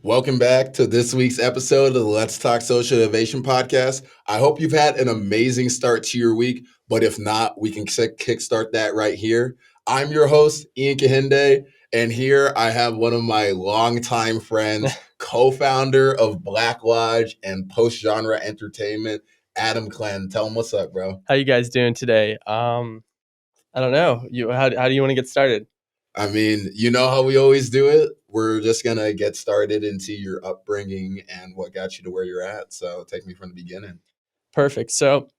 Welcome back to this week's episode of the Let's Talk Social Innovation podcast. I hope you've had an amazing start to your week, but if not, we can kickstart that right here. I'm your host, Ian Kahinde, and here I have one of my longtime friends, co-founder of Black Lodge and post-genre entertainment, Adam Klenovich. Tell him what's up, bro. How you guys doing today? I don't know. How do you want to get started? I mean, you know how we always do it. We're just going to get started into your upbringing and what got you to where you're at. So take me from the beginning. Perfect. So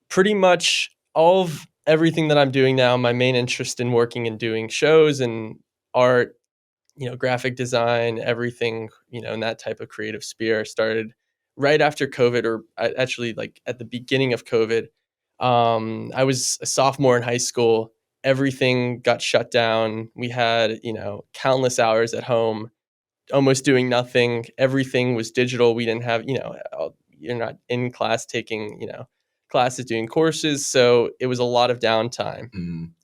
pretty much all of everything that I'm doing now, my main interest in working and doing shows and art, graphic design, everything, in that type of creative sphere started right after COVID, or actually like at the beginning of COVID. I was a sophomore in high school. Everything got shut down. We had, countless hours at home, almost doing nothing. Everything was digital. We didn't have, you're not in class taking, classes, doing courses. So it was a lot of downtime.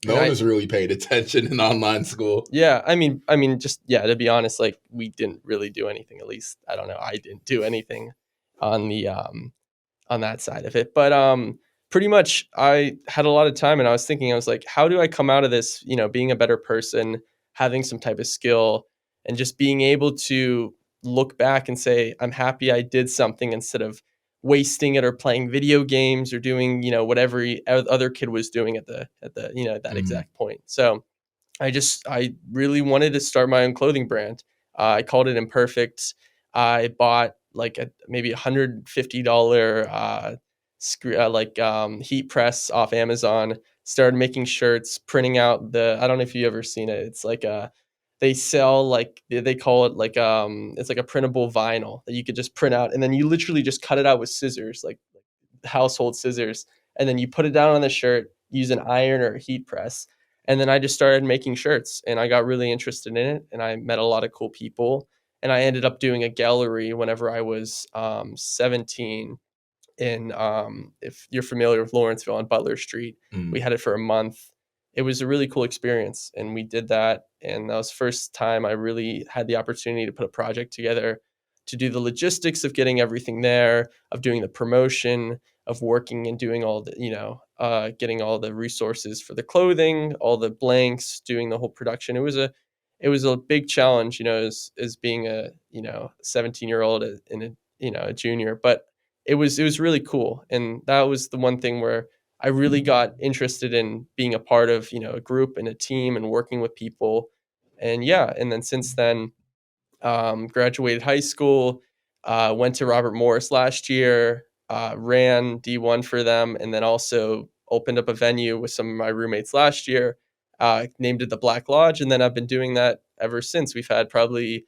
No one has really paid attention in online school. Yeah. I mean, to be honest, like we didn't really do anything. At least, I don't know. I didn't do anything on the, on that side of it. But, pretty much I had a lot of time and I was thinking, I was like, how do I come out of this, being a better person, having some type of skill and just being able to look back and say, I'm happy I did something instead of wasting it or playing video games or doing, whatever other kid was doing at the, that exact point. So I really wanted to start my own clothing brand. I called it Imperfect. I bought like maybe $150 heat press off Amazon. Started making shirts, printing out I don't know if you ever seen it. It's like they sell like they call it like it's like a printable vinyl that you could just print out and then you literally just cut it out with scissors, like household scissors, and then you put it down on the shirt, use an iron or a heat press. And then I just started making shirts and I got really interested in it and I met a lot of cool people. And I ended up doing a gallery whenever I was 17 in if you're familiar with Lawrenceville on Butler Street. We had it for a month. It was a really cool experience and we did that, and that was the first time I really had the opportunity to put a project together, to do the logistics of getting everything there, of doing the promotion, of working and doing all the getting all the resources for the clothing, all the blanks, doing the whole production. It was a big challenge, as being a 17-year-old and a junior, but it was really cool. And that was the one thing where I really got interested in being a part of, a group and a team and working with people. And yeah, and then since then, graduated high school, went to Robert Morris last year, ran D1 for them, and then also opened up a venue with some of my roommates last year, named it the Black Lodge. And then I've been doing that ever since. We've had probably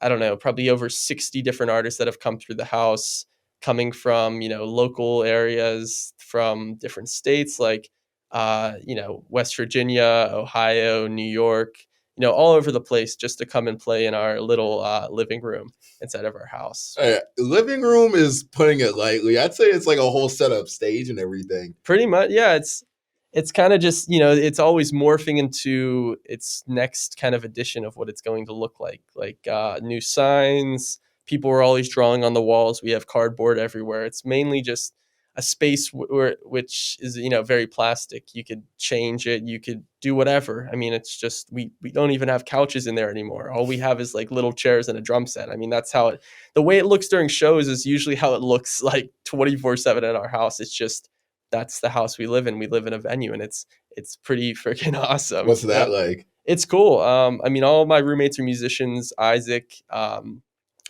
over 60 different artists that have come through the house, coming from, local areas from different states like, West Virginia, Ohio, New York, all over the place, just to come and play in our little living room inside of our house. Living room is putting it lightly. I'd say it's like a whole setup stage and everything. Pretty much, yeah. It's kind of just, it's always morphing into its next kind of edition of what it's going to look like new signs. People are always drawing on the walls. We have cardboard everywhere. It's mainly just a space which is, very plastic. You could change it. You could do whatever. I mean, it's just, we don't even have couches in there anymore. All we have is like little chairs and a drum set. I mean, that's how the way it looks during shows is usually how it looks like 24/7 at our house. It's just, that's the house we live in. We live in a venue and it's pretty freaking awesome. What's that like? It's cool. I mean, all my roommates are musicians. Isaac,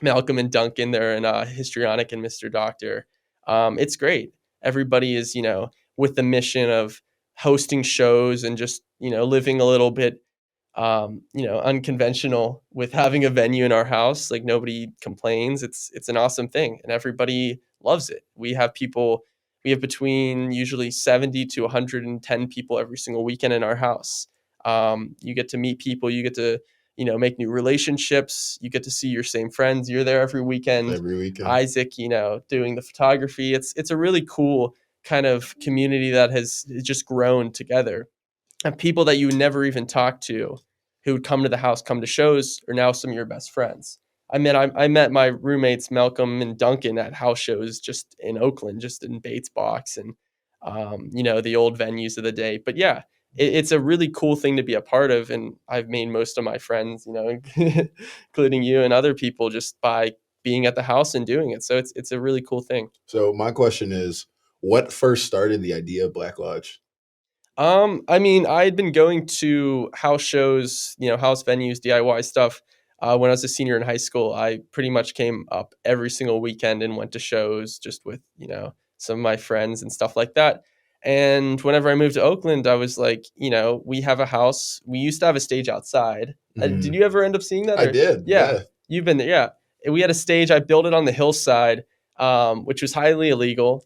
Malcolm and Duncan, they're in Histrionic and Mr. Doctor. It's great. Everybody is, with the mission of hosting shows and just, living a little bit, unconventional with having a venue in our house. Like nobody complains. It's an awesome thing and everybody loves it. We have between usually 70 to 110 people every single weekend in our house. You get to meet people, you get to, make new relationships. You get to see your same friends. You're there every weekend. Isaac, doing the photography. It's a really cool kind of community that has just grown together. And people that you never even talked to who would come to the house, come to shows, are now some of your best friends. I met my roommates Malcolm and Duncan at house shows just in Oakland, just in Bates Box and the old venues of the day. But yeah, it's a really cool thing to be a part of, and I've made most of my friends, including you and other people, just by being at the house and doing it. So it's a really cool thing. So my question is, what first started the idea of Black Lodge? I mean, I had been going to house shows, house venues, DIY stuff. When I was a senior in high school, I pretty much came up every single weekend and went to shows just with, some of my friends and stuff like that. And whenever I moved to Oakland, I was like, we have a house. We used to have a stage outside. Did you ever end up seeing that? I did. Yeah, Yeah. you've been there. Yeah, we had a stage. I built it on the hillside, which was highly illegal.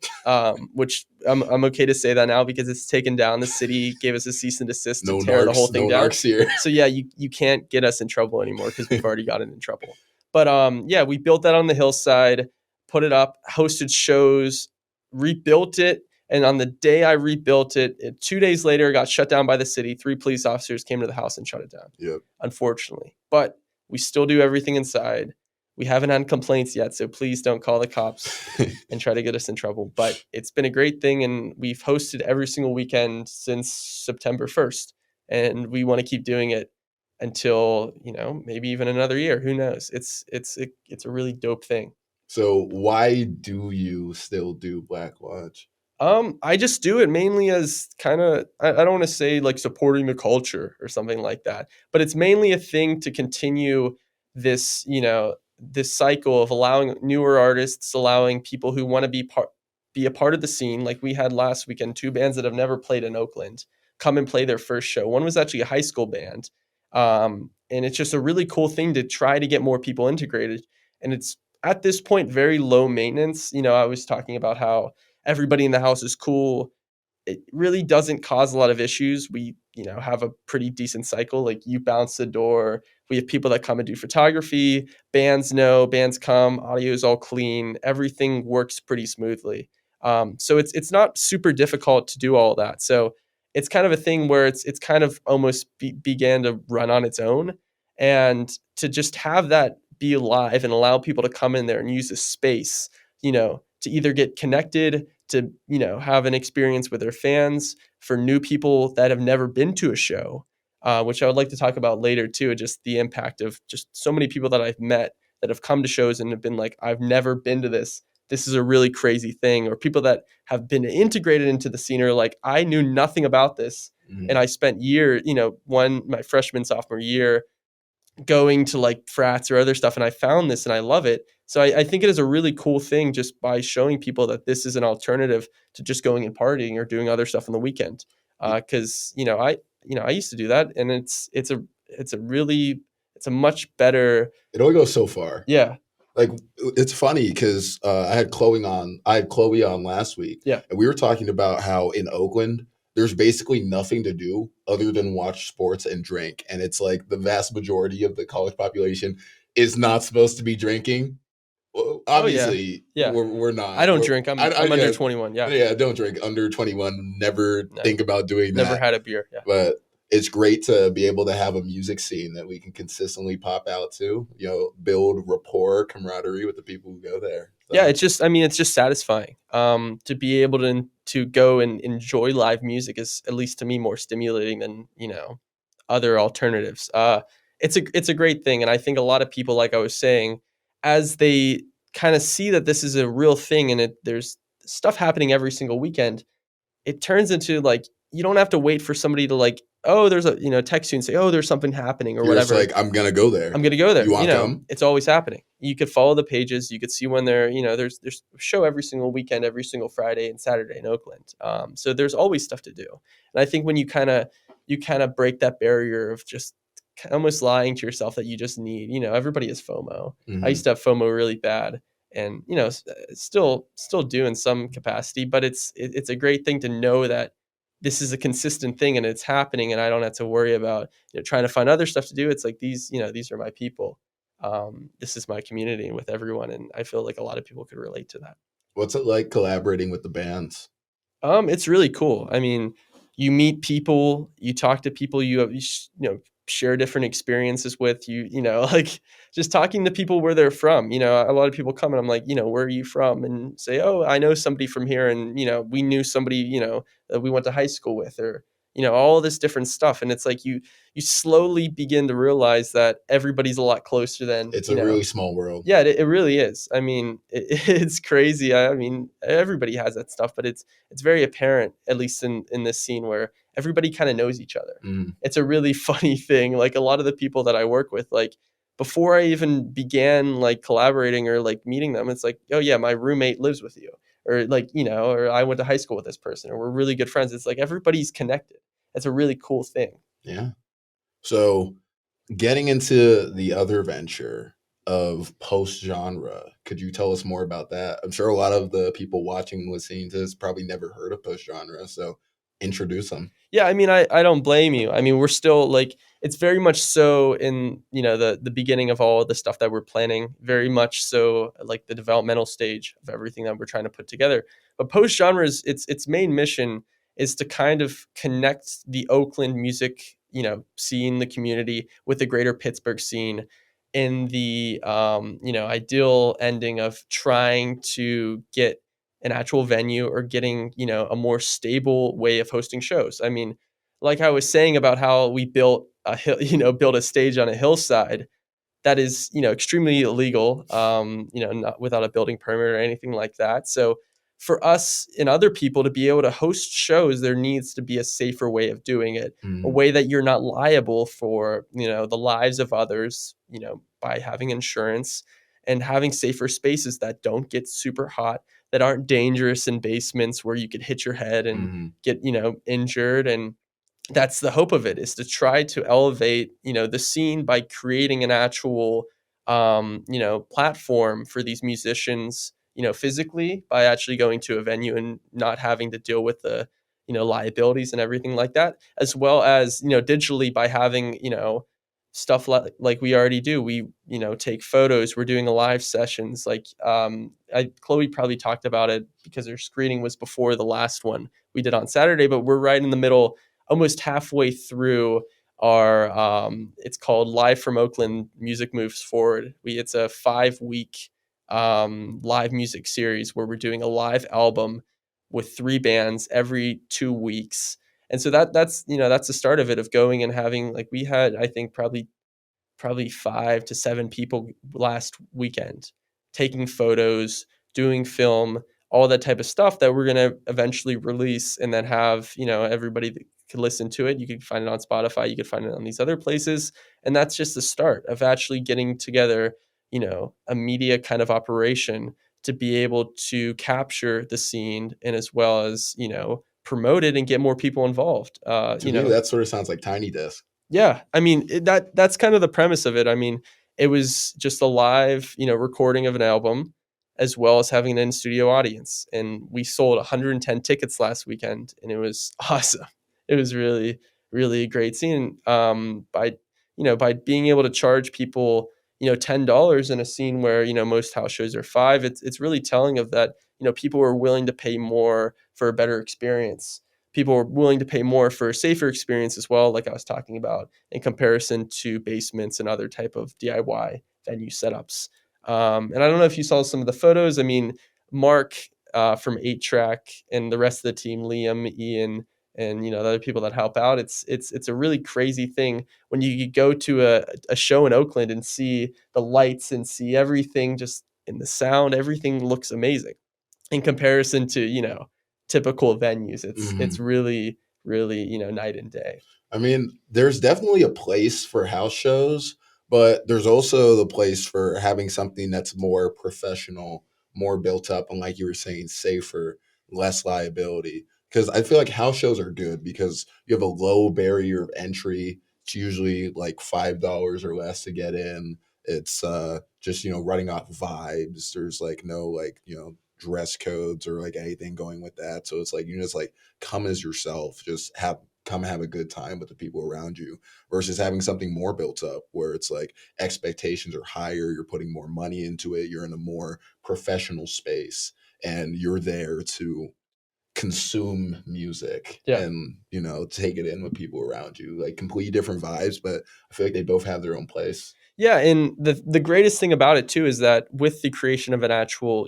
Which I'm okay to say that now because it's taken down. The city gave us a cease and desist to tear the whole thing down. Here. So yeah, you can't get us in trouble anymore because we've already gotten in trouble. But yeah, we built that on the hillside, put it up, hosted shows, rebuilt it. And on the day I rebuilt it, 2 days later, it got shut down by the city. 3 police officers came to the house and shut it down. Yep. Unfortunately. But we still do everything inside. We haven't had complaints yet, so please don't call the cops and try to get us in trouble. But it's been a great thing, and we've hosted every single weekend since September 1st. And we want to keep doing it until, maybe even another year. Who knows? It's a really dope thing. So why do you still do Black Lodge? I just do it mainly as kind of, I don't want to say like supporting the culture or something like that, but it's mainly a thing to continue this, this cycle of allowing newer artists, allowing people who want to be a part of the scene. Like we had last weekend, 2 bands that have never played in Oakland come and play their first show. One was actually a high school band. And it's just a really cool thing to try to get more people integrated. And it's at this point, very low maintenance. I was talking about how everybody in the house is cool. It really doesn't cause a lot of issues. We, have a pretty decent cycle. Like you bounce the door. We have people that come and do photography. Bands come. Audio is all clean. Everything works pretty smoothly. So it's not super difficult to do all that. So it's kind of a thing where it's kind of almost began to run on its own, and to just have that be alive and allow people to come in there and use the space, to either get connected, to, have an experience with their fans, for new people that have never been to a show, which I would like to talk about later too, just the impact of just so many people that I've met that have come to shows and have been like, I've never been to this. This is a really crazy thing. Or people that have been integrated into the scene are like, I knew nothing about this. Mm-hmm. And I spent years, my freshman, sophomore year, going to like frats or other stuff, and I found this and I love it. So I think it is a really cool thing just by showing people that this is an alternative to just going and partying or doing other stuff on the weekend. Because I used to do that, and it's a much better. It only goes so far. Yeah. Like it's funny because I had Chloe on last week. Yeah. And we were talking about how in Oakland there's basically nothing to do other than watch sports and drink. And it's like the vast majority of the college population is not supposed to be drinking. Well, obviously, we're not. I don't drink. I'm under 21. Yeah. Yeah, don't drink. Under 21. Never think about doing that. Never had a beer. Yeah. But it's great to be able to have a music scene that we can consistently pop out to, build rapport, camaraderie with the people who go there. So. Yeah, it's just satisfying. To be able to go and enjoy live music is, at least to me, more stimulating than, other alternatives. It's a great thing. And I think a lot of people, like I was saying, as they kind of see that this is a real thing and there's stuff happening every single weekend, it turns into like, you don't have to wait for somebody to like, oh, there's a, text you and say, oh, there's something happening or You're whatever. Just like, I'm going to go there. You want to come? It's always happening. You could follow the pages. You could see when there's a show every single weekend, every single Friday and Saturday in Oakland. So there's always stuff to do. And I think when you kind of break that barrier of just almost lying to yourself that you just need, everybody has FOMO. Mm-hmm. I used to have FOMO really bad, and, still do in some capacity, but it's a great thing to know that this is a consistent thing and it's happening, and I don't have to worry about, trying to find other stuff to do. It's like these are my people. This is my community with everyone. And I feel like a lot of people could relate to that. What's it like collaborating with the bands? It's really cool. I mean, you meet people, you talk to people share different experiences with. Like just talking to people where they're from. A lot of people come and I'm like, where are you from? And say, oh, I know somebody from here, and we knew somebody that we went to high school with, or all this different stuff. And it's like you slowly begin to realize that everybody's a lot closer than It's a really small world. yeah, it really is. I mean, it's crazy. I mean, everybody has that stuff, but it's very apparent, at least in this scene, where everybody kind of knows each other. Mm. It's a really funny thing. Like a lot of the people that I work with, like before I even began like collaborating or like meeting them, it's like, oh yeah, my roommate lives with you, or like or I went to high school with this person, or we're really good friends. It's like everybody's connected. It's a really cool thing. Yeah. So getting into the other venture of post genre, could you tell us more about that? I'm sure a lot of the people watching and listening to this probably never heard of post genre, so introduce them. Yeah, I mean, I don't blame you. I mean, we're still like it's very much so in the beginning of all of the stuff that we're planning. Very much so like the developmental stage of everything that we're trying to put together. But post genres, its main mission is to kind of connect the Oakland music scene, the community, with the greater Pittsburgh scene, in the ideal ending of trying to get an actual venue, or getting a more stable way of hosting shows. I mean, like I was saying about how we built a hill, built a stage on a hillside that is extremely illegal, not without a building permit or anything like that. So for us and other people to be able to host shows, there needs to be a safer way of doing it, a Mm. way that you're not liable for the lives of others, by having insurance, and having safer spaces that don't get super hot, that aren't dangerous in basements where you could hit your head and Mm-hmm. get injured. And that's the hope of it, is to try to elevate the scene by creating an actual platform for these musicians, physically, by actually going to a venue and not having to deal with the liabilities and everything like that, as well as digitally, by having stuff like we already do. We take photos, we're doing a live sessions, like Chloe probably talked about it because her screening was before the last one we did on Saturday, but we're right in the middle, almost halfway through our it's called Live from Oakland Music Moves Forward. It's a 5-week live music series where we're doing a live album with 3 bands every 2 weeks. And so that's the start of it, of going and having, like, we had, I think, probably 5 to 7 people last weekend taking photos, doing film, all that type of stuff that we're going to eventually release, and then have, everybody that could listen to it. You could find it on Spotify, you could find it on these other places. And that's just the start of actually getting together, a media kind of operation to be able to capture the scene, and as well as, promote it and get more people involved. To me, that sort of sounds like Tiny Desk. Yeah, I mean, that's kind of the premise of it. I mean, it was just a live, recording of an album, as well as having an in-studio audience. And we sold 110 tickets last weekend, and it was awesome. It was really, really a great scene. By being able to charge people, $10 in a scene where, most house shows are 5, it's really telling of that, people are willing to pay more for a better experience. People are willing to pay more for a safer experience as well, like I was talking about, in comparison to basements and other type of DIY venue setups. And I don't know if you saw some of the photos. I mean, Mark from 8 Track and the rest of the team, Liam, Ian, and the other people that help out. It's a really crazy thing when you go to a show in Oakland and see the lights and see everything, just in the sound, everything looks amazing in comparison to typical venues. It's Mm-hmm. really, really, night and day. I mean, there's definitely a place for house shows, but there's also the place for having something that's more professional, more built up, and like you were saying, safer, less liability. Because I feel like house shows are good because you have a low barrier of entry. It's usually like $5 or less to get in. It's just running off vibes. There's like no like dress codes or like anything going with that. So it's like you just like come as yourself, just have a good time with the people around you, versus having something more built up where it's like expectations are higher, you're putting more money into it, you're in a more professional space, and you're there to consume music Yeah. and, you know, take it in with people around you. Like completely different vibes, but I feel like they both have their own place. Yeah, and the greatest thing about it too is that with the creation of an actual,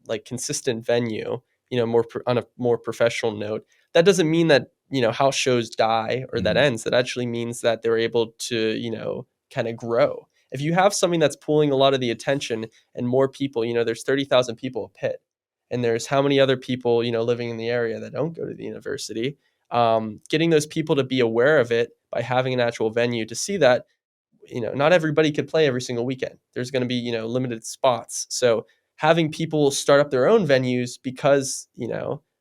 like consistent venue, on a more professional note, that doesn't mean that, house shows die or that Mhm. ends. That actually means that they're able to, kind of grow. If you have something that's pulling a lot of the attention and more people, there's 30,000 people at Pitt, and there's how many other people, living in the area that don't go to the university. Getting those people to be aware of it by having an actual venue to see that, not everybody could play every single weekend. There's going to be, limited spots. So having people start up their own venues because,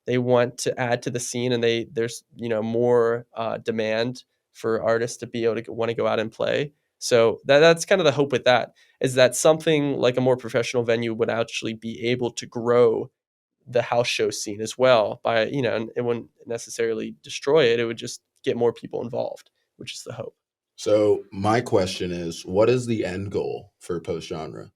they want to add to the scene, and there's, more demand for artists to be able to want to go out and play. So that's kind of the hope with that, is that something like a more professional venue would actually be able to grow the house show scene as well by, it wouldn't necessarily destroy it. It would just get more people involved, which is the hope. So my question is, what is the end goal for post genre?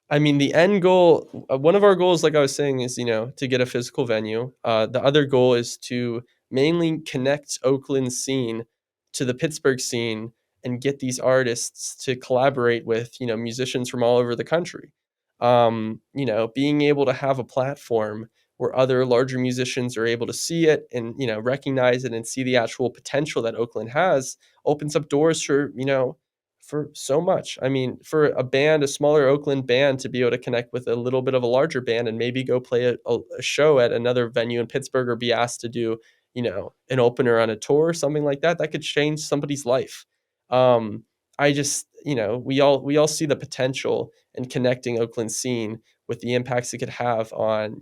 I mean, the end goal, one of our goals, like I was saying, is, to get a physical venue. The other goal is to mainly connect Oakland scene to the Pittsburgh scene and get these artists to collaborate with, musicians from all over the country. Being able to have a platform where other larger musicians are able to see it and, recognize it and see the actual potential that Oakland has opens up doors for so much. I mean, for a band, a smaller Oakland band, to be able to connect with a little bit of a larger band and maybe go play a show at another venue in Pittsburgh, or be asked to do, an opener on a tour or something like that, that could change somebody's life. I just, we all see the potential in connecting Oakland scene with the impacts it could have on,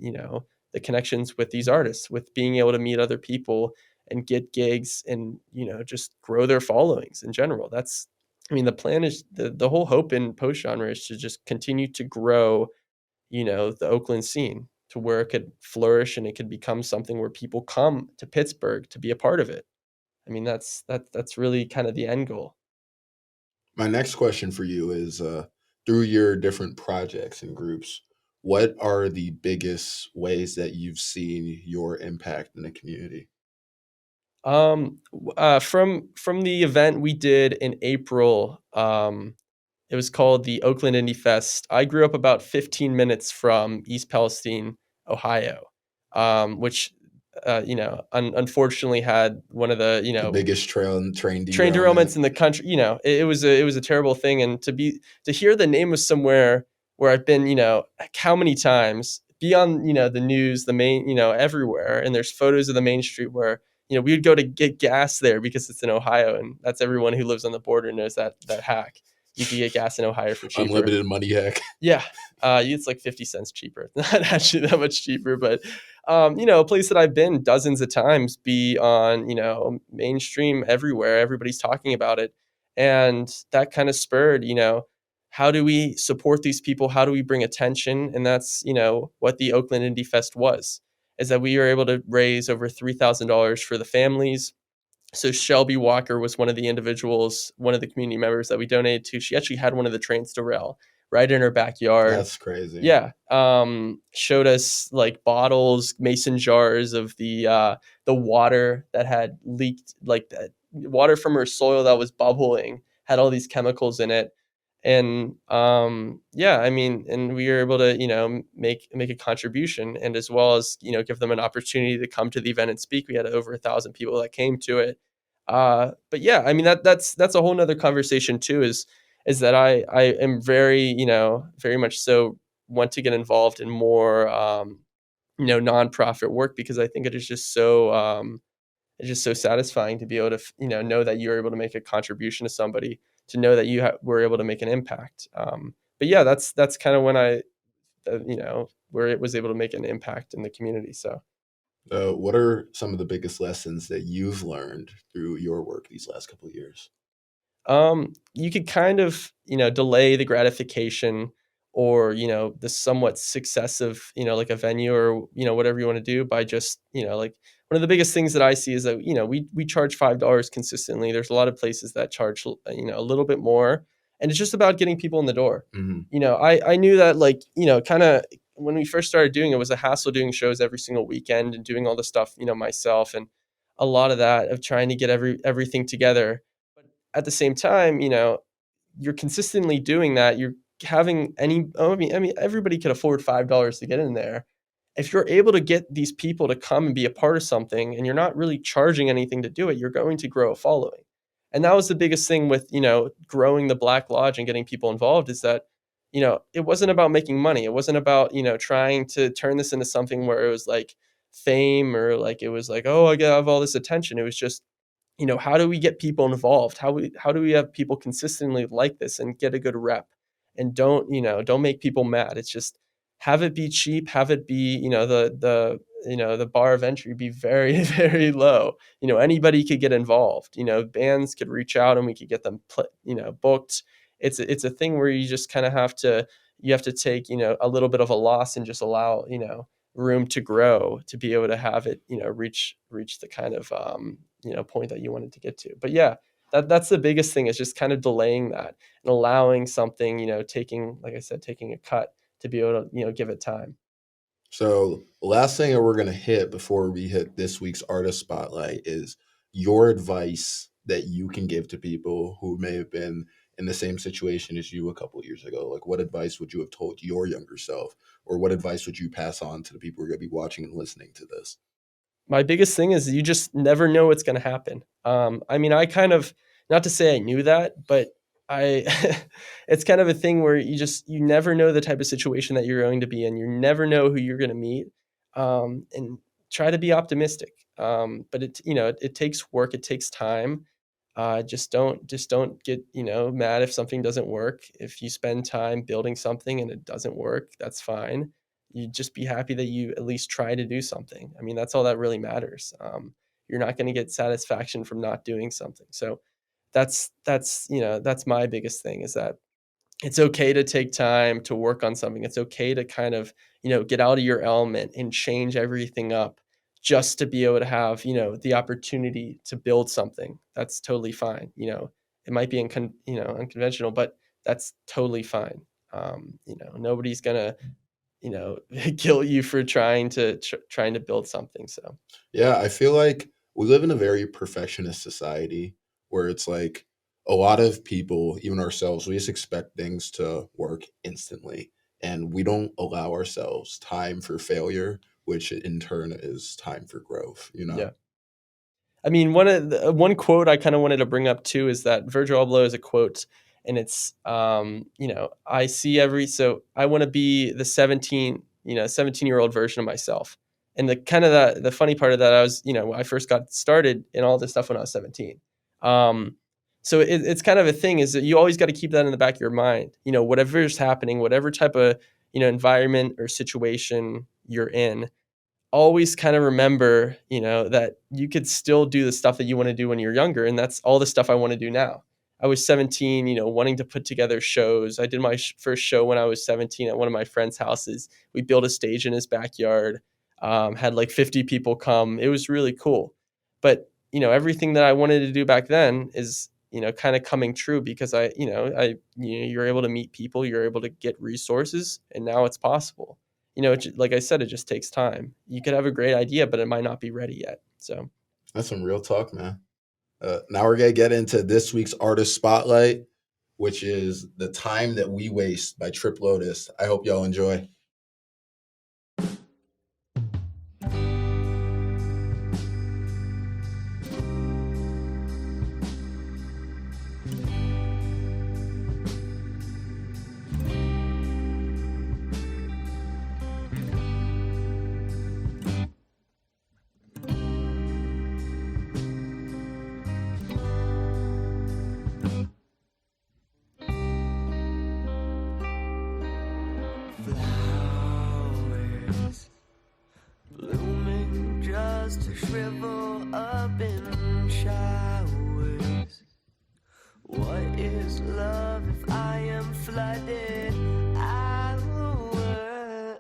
the connections with these artists, with being able to meet other people and get gigs and, just grow their followings in general. The plan is, the whole hope in post genre is to just continue to grow, the Oakland scene to where it could flourish and it could become something where people come to Pittsburgh to be a part of it. I mean, that's really kind of the end goal. My next question for you is, through your different projects and groups, what are the biggest ways that you've seen your impact in the community? From the event we did in April, it was called the Oakland Indie Fest. I grew up about 15 minutes from East Palestine, Ohio, which, unfortunately had one of the, The biggest train train derailment. derailments in the country. It was a terrible thing, and to hear the name of somewhere where I've been, like how many times, be on, the news, the main, everywhere, and there's photos of the main street where, we would go to get gas there because it's in Ohio, and that's everyone who lives on the border knows that hack. You can get gas in Ohio for cheaper. Unlimited money hack. Yeah, it's like 50 cents cheaper. Not actually that much cheaper, but a place that I've been dozens of times, be on, mainstream everywhere. Everybody's talking about it, and that kind of spurred, how do we support these people? How do we bring attention? And that's, what the Oakland Indie Fest was, is that we were able to raise over $3,000 for the families. So Shelby Walker was one of the individuals, one of the community members that we donated to. She actually had one of the trains derail right in her backyard. That's crazy. Yeah. Showed us like bottles, mason jars of the water that had leaked, like that water from her soil that was bubbling, had all these chemicals in it. And yeah, I mean, and we were able to, make a contribution, and as well as, give them an opportunity to come to the event and speak. We had over 1,000 people that came to it. But yeah, I mean, that's a whole nother conversation too, is that I am very, very much so want to get involved in more, nonprofit work, because I think it is just so, it's just so satisfying to be able to, know that you're able to make a contribution to somebody, to know that you were able to make an impact. But yeah, that's kind of when where it was able to make an impact in the community. So. What are some of the biggest lessons that you've learned through your work these last couple of years? You could kind of, delay the gratification, or, the somewhat success of, like a venue, or, whatever you want to do, by just, like, one of the biggest things that I see is that, we charge $5 consistently. There's a lot of places that charge, a little bit more, and it's just about getting people in the door. Mhm. I knew that, like, kind of when we first started doing it, was a hassle doing shows every single weekend and doing all the stuff, myself, and a lot of that of trying to get everything together. But at the same time, you're consistently doing that. You're having I mean, everybody could afford $5 to get in there. If you're able to get these people to come and be a part of something and you're not really charging anything to do it, you're going to grow a following. And that was the biggest thing with, growing the Black Lodge and getting people involved, is that, it wasn't about making money. It wasn't about, trying to turn this into something where it was like fame, or like it was like, oh, I have all this attention. It was just, how do we get people involved? How do we have people consistently like this and get a good rep? And don't make people mad. It's just, have it be cheap, have it be, the bar of entry be very, very low. Anybody could get involved. Bands could reach out and we could get them booked. It's a thing where you just kind of have to take, a little bit of a loss and just allow, room to grow, to be able to have it, reach the kind of point that you wanted to get to. But yeah, that's the biggest thing, is just kind of delaying that and allowing something, taking, like I said, taking a cut to be able to, give it time. So, last thing that we're going to hit before we hit this week's artist spotlight is your advice that you can give to people who may have been in the same situation as you a couple of years ago. Like, what advice would you have told your younger self, or what advice would you pass on to the people who are going to be watching and listening to this? My biggest thing is, you just never know what's going to happen. I mean, I kind of, not to say I knew that, but it's kind of a thing where you never know the type of situation that you're going to be in. You never know who you're going to meet, and try to be optimistic. But it takes work. It takes time. Just don't get, mad if something doesn't work. If you spend time building something and it doesn't work, that's fine. You just be happy that you at least try to do something. I mean, that's all that really matters. You're not going to get satisfaction from not doing something. So that's my biggest thing, is that it's okay to take time to work on something. It's okay to kind of, get out of your element and change everything up, just to be able to have, the opportunity to build something. That's totally fine. It might be unconventional, but that's totally fine. Nobody's gonna, kill you for trying to build something. So Yeah, I feel like we live in a very perfectionist society where it's like a lot of people, even ourselves, we just expect things to work instantly. And we don't allow ourselves time for failure, which in turn is time for growth, you know? yeah. I mean, one quote I kind of wanted to bring up too is that Virgil Abloh is a quote, and it's, I see so I want to be the 17-year-old version of myself. And the kind of the funny part of that, I first got started in all this stuff when I was 17. So it's kind of a thing, is that you always got to keep that in the back of your mind. Whatever's happening, whatever type of, environment or situation you're in, always kind of remember, that you could still do the stuff that you want to do when you're younger. And that's all the stuff I want to do now. I was 17, wanting to put together shows. I did my first show when I was 17 at one of my friend's houses. We built a stage in his backyard, had like 50 people come. It was really cool. But, everything that I wanted to do back then is, kind of coming true, because you're able to meet people, you're able to get resources, and now it's possible. Like I said, it just takes time. You could have a great idea, but it might not be ready yet. So That's some real talk, man. Now we're going to get into this week's artist spotlight, which is The Time That We Waste by Trip Lotus. I hope y'all enjoy. Flowers blooming just to shrivel up in showers. What is love if I am flooded outward?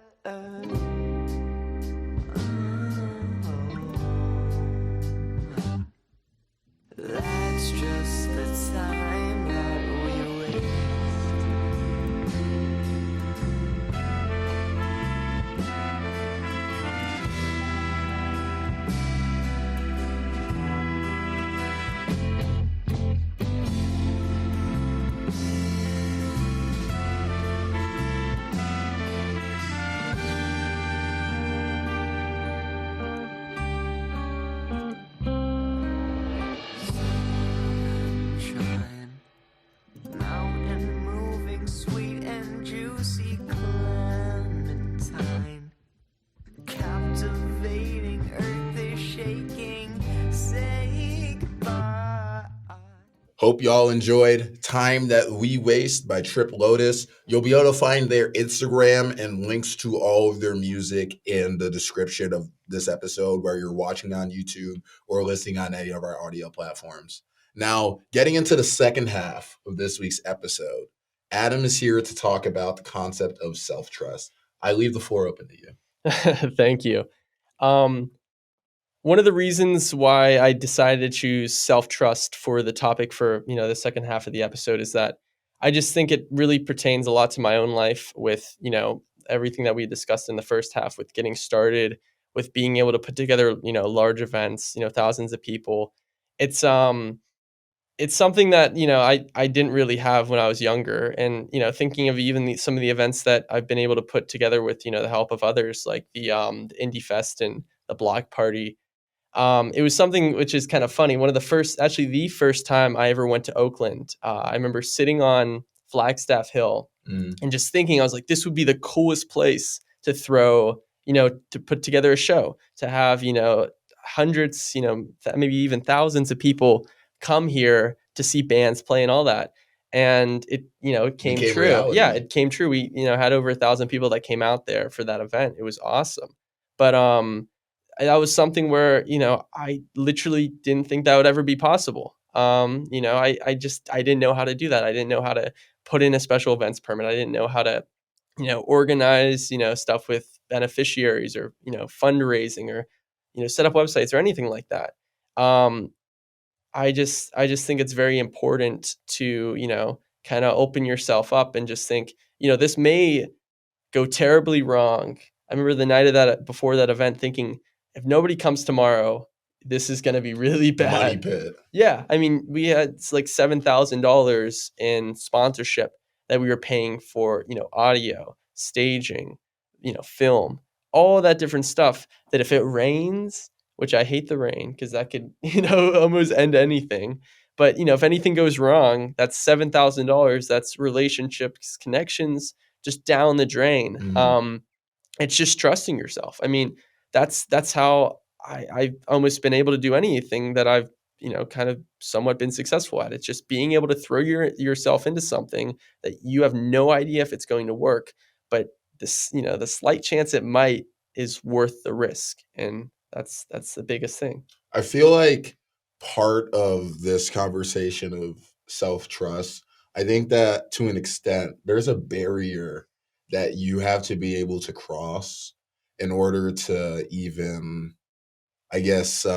That's just the time that we waste. Hope y'all enjoyed Time That We Waste by Trip Lotus. You'll be able to find their Instagram and links to all of their music in the description of this episode, where you're watching on YouTube or listening on any of our audio platforms. Now, getting into the second half of this week's episode, Adam is here to talk about the concept of self-trust. I leave the floor open to you. Thank you. One of the reasons why I decided to choose self-trust for the topic for, the second half of the episode is that I just think it really pertains a lot to my own life with, everything that we discussed in the first half with getting started, with being able to put together, large events, thousands of people. It's something that, I didn't really have when I was younger. And, thinking of even some of the events that I've been able to put together with, the help of others, like the Indie Fest and the Block Party. It was something which is kind of funny. The first time I ever went to Oakland, I remember sitting on Flagstaff Hill and just thinking, I was like, this would be the coolest place to throw, to put together a show, to have, hundreds, maybe even thousands of people come here to see bands play and all that. And it came Became true. reality. Yeah, it came true. We, had over 1,000 people that came out there for that event. It was awesome. But, that was something where, I literally didn't think that would ever be possible. I didn't know how to do that. I didn't know how to put in a special events permit. I didn't know how to, organize, stuff with beneficiaries or, fundraising or, set up websites or anything like that. I just think it's very important to, kind of open yourself up and just think, this may go terribly wrong. I remember the night of that, before that event, thinking, if nobody comes tomorrow, this is going to be really bad. Money pit. Yeah. I mean, we had like $7,000 in sponsorship that we were paying for, audio, staging, film, all that different stuff, that if it rains, which I hate the rain because that could, almost end anything. But, if anything goes wrong, that's $7,000. That's relationships, connections, just down the drain. Mhm. It's just trusting yourself. I mean, that's how I've almost been able to do anything that I've, kind of somewhat been successful at. It's just being able to throw yourself into something that you have no idea if it's going to work, but this, the slight chance it might is worth the risk. And that's the biggest thing. I feel like part of this conversation of self-trust, I think that to an extent, there's a barrier that you have to be able to cross in order to even, I guess,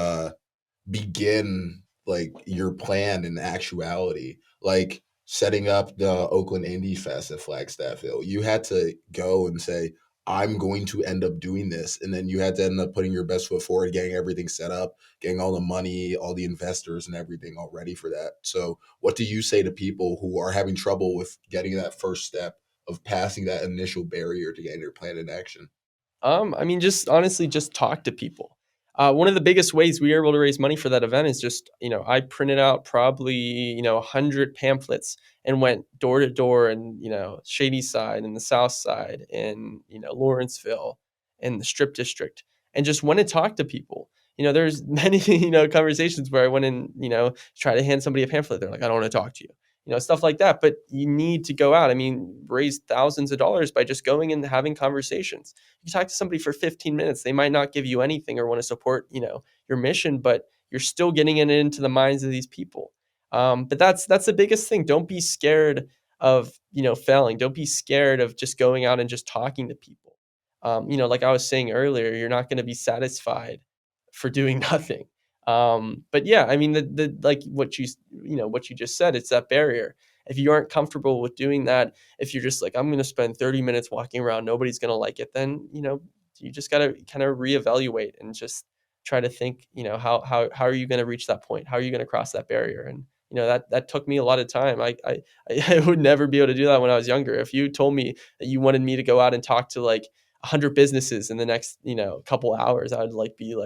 begin like your plan in actuality. Like setting up the Oakland Indie Fest at Flagstaff Hill. You had to go and say, I'm going to end up doing this. And then you had to end up putting your best foot forward, getting everything set up, getting all the money, all the investors and everything all ready for that. So what do you say to people who are having trouble with getting that first step of passing that initial barrier to getting their plan in action? I mean, just honestly, just talk to people. One of the biggest ways we were able to raise money for that event is just, I printed out probably, 100 pamphlets and went door to door in, Shady Side and the South Side and, Lawrenceville and the Strip District, and just went and talked to people. There's many, conversations where I went and, try to hand somebody a pamphlet. They're like, I don't want to talk to you. Stuff like that. But you need to go out. I mean, raise thousands of dollars by just going and having conversations. You talk to somebody for 15 minutes. They might not give you anything or want to support, your mission, but you're still getting it into the minds of these people. But that's the biggest thing. Don't be scared of, failing. Don't be scared of just going out and just talking to people. Like I was saying earlier, you're not going to be satisfied for doing nothing. But yeah, I mean, the like what you just said, it's that barrier. If you aren't comfortable with doing that, if you're just like, I'm going to spend 30 minutes walking around, nobody's going to like it, then, you just got to kind of reevaluate and just try to think, how are you going to reach that point? How are you going to cross that barrier? And, that took me a lot of time. I would never be able to do that when I was younger. If you told me that you wanted me to go out and talk to like 100 businesses in the next, couple hours, I would be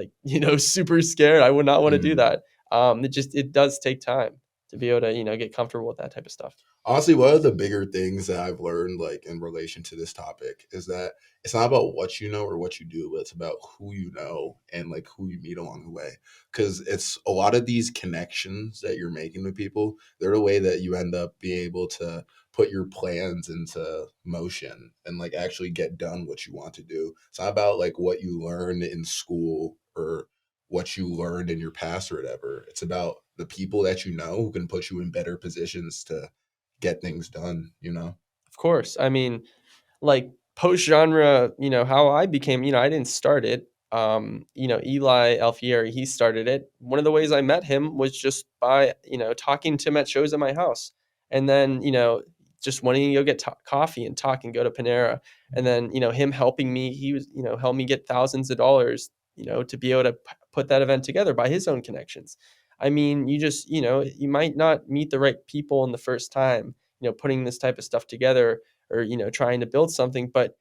super scared. I would not want to do that. It does take time. to be able to, get comfortable with that type of stuff. Honestly, one of the bigger things that I've learned, like in relation to this topic, is that it's not about what you know or what you do, but it's about who you know and like who you meet along the way. Because it's a lot of these connections that you're making with people, they're the way that you end up being able to put your plans into motion and like actually get done what you want to do. It's not about like what you learned in school or what you learned in your past or whatever. It's about the people that you know who can put you in better positions to get things done, you know? Of course. I mean, like post genre, how I became, I didn't start it. Eli Alfieri, he started it. One of the ways I met him was just by, talking to him at shows at my house. And then, just wanting to go get coffee and talk and go to Panera. And then, him helping me, he was, helped me get thousands of dollars, to be able to put that event together by his own connections. I mean, you just, you might not meet the right people in the first time, putting this type of stuff together or, trying to build something. But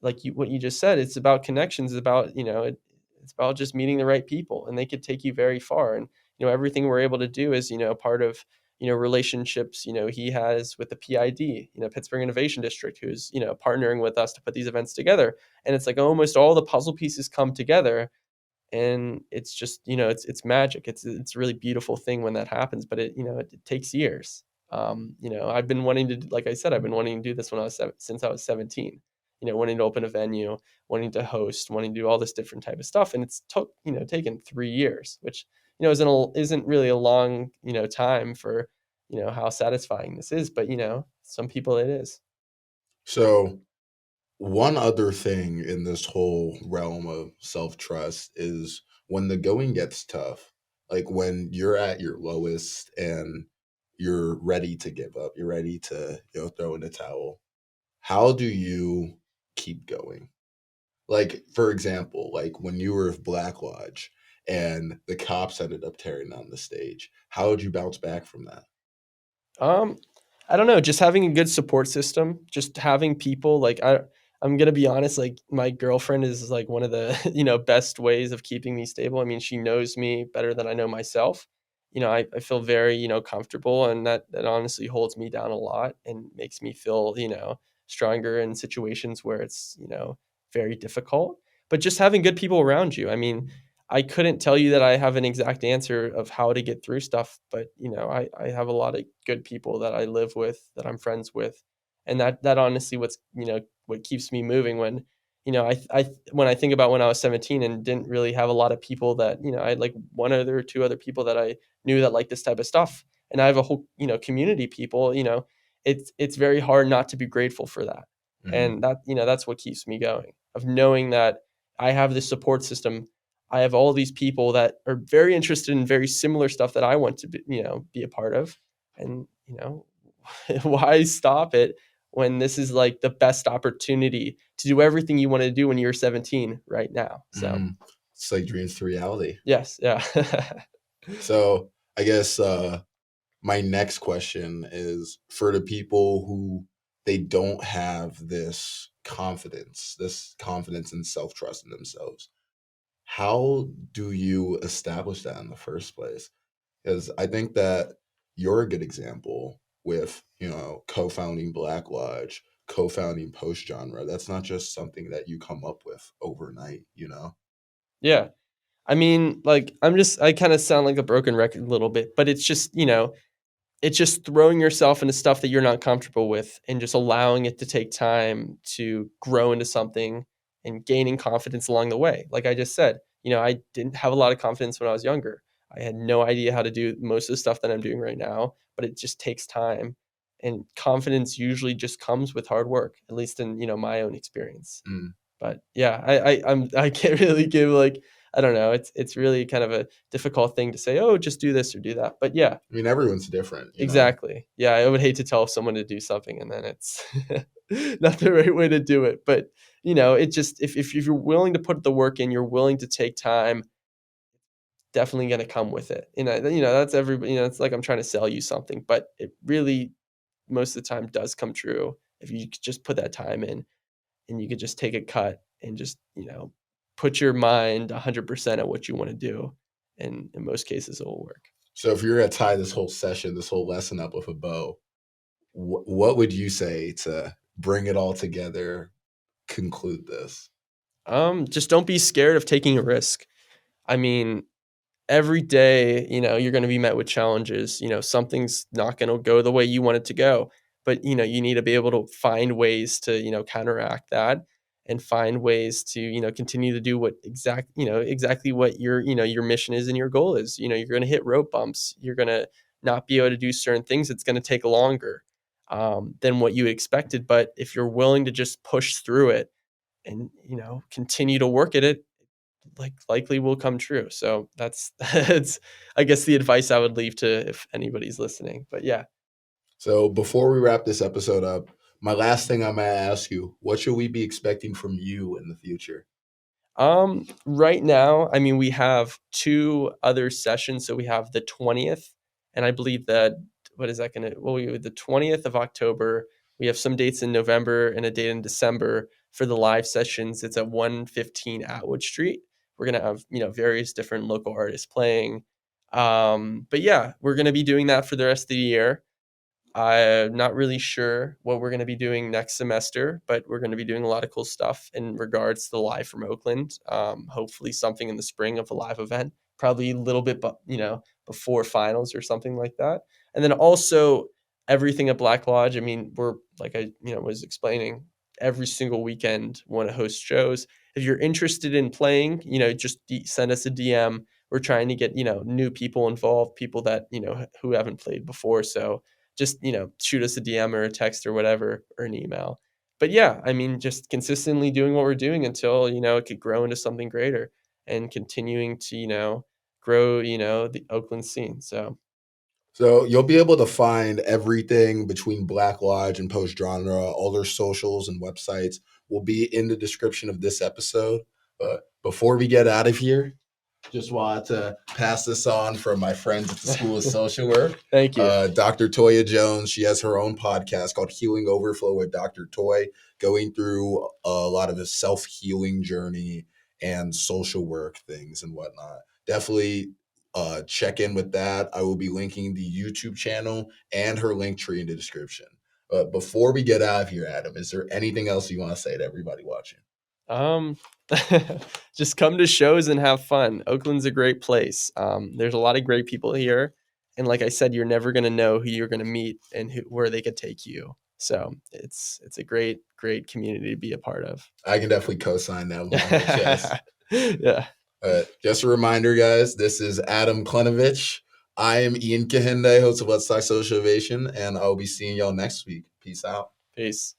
like what you just said, it's about connections. It's about, it's about just meeting the right people, and they could take you very far. And, everything we're able to do is, part of, relationships, he has with the PID, Pittsburgh Innovation District, who's, partnering with us to put these events together. And it's like almost all the puzzle pieces come together, and it's just, it's magic. It's a really beautiful thing when that happens, but it takes years. I've been wanting to, like I said, I've been wanting to do this when I was since I was 17, wanting to open a venue, wanting to host, wanting to do all this different type of stuff. And it's taken 3 years, which, isn't really a long, time for, how satisfying this is, but, some people it is. So, one other thing in this whole realm of self trust is when the going gets tough, like when you're at your lowest and you're ready to give up, you're ready to, throw in the towel. How do you keep going? Like, for example, like when you were with Black Lodge and the cops ended up tearing down the stage, how did you bounce back from that? Um, I don't know, just having a good support system, just having people like I'm gonna be honest, like my girlfriend is like one of the best ways of keeping me stable. I mean, she knows me better than I know myself. I feel very comfortable, and that honestly holds me down a lot and makes me feel stronger in situations where it's very difficult. But just having good people around you. I mean, I couldn't tell you that I have an exact answer of how to get through stuff, but I have a lot of good people that I live with, that I'm friends with, and that honestly what keeps me moving when when I think about when I was 17 and didn't really have a lot of people that I had like one other or two other people that I knew that like this type of stuff, and I have a whole community people. It's very hard not to be grateful for that, Mhm. and that's what keeps me going, of knowing that I have this support system. I have all these people that are very interested in very similar stuff that I want to be a part of. And, why stop it when this is like the best opportunity to do everything you want to do when you're 17 right now? So, It's like dreams to reality. yes. Yeah. So, I guess my next question is for the people who they don't have this confidence and self trust in themselves. How do you establish that in the first place? Because I think that you're a good example with, co-founding Black Lodge, co-founding Post Genre. That's not just something that you come up with overnight, you know? Yeah. I mean, like, I kind of sound like a broken record a little bit, but it's just, it's just throwing yourself into stuff that you're not comfortable with and just allowing it to take time to grow into something and gaining confidence along the way. Like I just said, I didn't have a lot of confidence when I was younger. I had no idea how to do most of the stuff that I'm doing right now, but it just takes time. And confidence usually just comes with hard work, at least in, my own experience. Mm. But yeah, I can't really give like, I don't know. It's really kind of a difficult thing to say, oh, just do this or do that. But yeah, I mean, everyone's different, you know? exactly. Yeah, I would hate to tell someone to do something and then it's not the right way to do it. But it just if you're willing to put the work in, you're willing to take time, definitely going to come with it. That's everybody. It's like I'm trying to sell you something, but it really most of the time does come true if you could just put that time in, and you could just take a cut and just put your mind 100% at what you want to do, and in most cases it will work. So if you're going to tie this whole session, this whole lesson up with a bow, what would you say to bring it all together, conclude this? Just don't be scared of taking a risk. I mean, every day, you're going to be met with challenges. Something's not going to go the way you want it to go, but you need to be able to find ways to counteract that, and find ways to continue to do exactly what your mission is and your goal is. You're going to hit road bumps. You're going to not be able to do certain things. It's going to take longer than what you expected, but if you're willing to just push through it and continue to work at it, likely will come true. So that's I guess the advice I would leave to if anybody's listening. But yeah. So before we wrap this episode up, my last thing I'm going to ask you, what should we be expecting from you in the future? Right now, I mean, we have 2 other sessions. So we have the 20th, and I believe that what is that going to? Well, the 20th of October. We have some dates in November and a date in December for the live sessions. It's at 115 Atwood Street. We're gonna have various different local artists playing. But yeah, we're gonna be doing that for the rest of the year. I'm not really sure what we're going to be doing next semester, but we're going to be doing a lot of cool stuff in regards to the Live from Oakland. Hopefully something in the spring of a live event, probably a little bit, before finals or something like that. And then also everything at Black Lodge. I mean, we're like I was explaining, every single weekend want to host shows. If you're interested in playing, just send us a DM. We're trying to get new people involved, people that who haven't played before. So just shoot us a DM or a text or whatever, or an email. But yeah, I mean, just consistently doing what we're doing until it could grow into something greater, and continuing to grow the Oakland scene. So you'll be able to find everything between Black Lodge and Post Genre. All their socials and websites will be in the description of this episode. But before we get out of here, just wanted to pass this on from my friends at the School of Social Work. Thank you. Dr. Toya Jones, she has her own podcast called Healing Overflow with Dr. Toy, going through a lot of his self-healing journey and social work things and whatnot. Definitely check in with that. I will be linking the YouTube channel and her link tree in the description. But before we get out of here, Adam, is there anything else you want to say to everybody watching? Just come to shows and have fun. Oakland's a great place. There's a lot of great people here, and like I said, you're never going to know who you're going to meet and where they could take you. So it's a great community to be a part of. I can definitely co-sign that one. Yes. Yeah. Just a reminder, guys, this is Adam Klenovich. I am Ian Kahinde, host of Let's Talk Social Innovation, and I'll be seeing y'all next week. Peace out. Peace.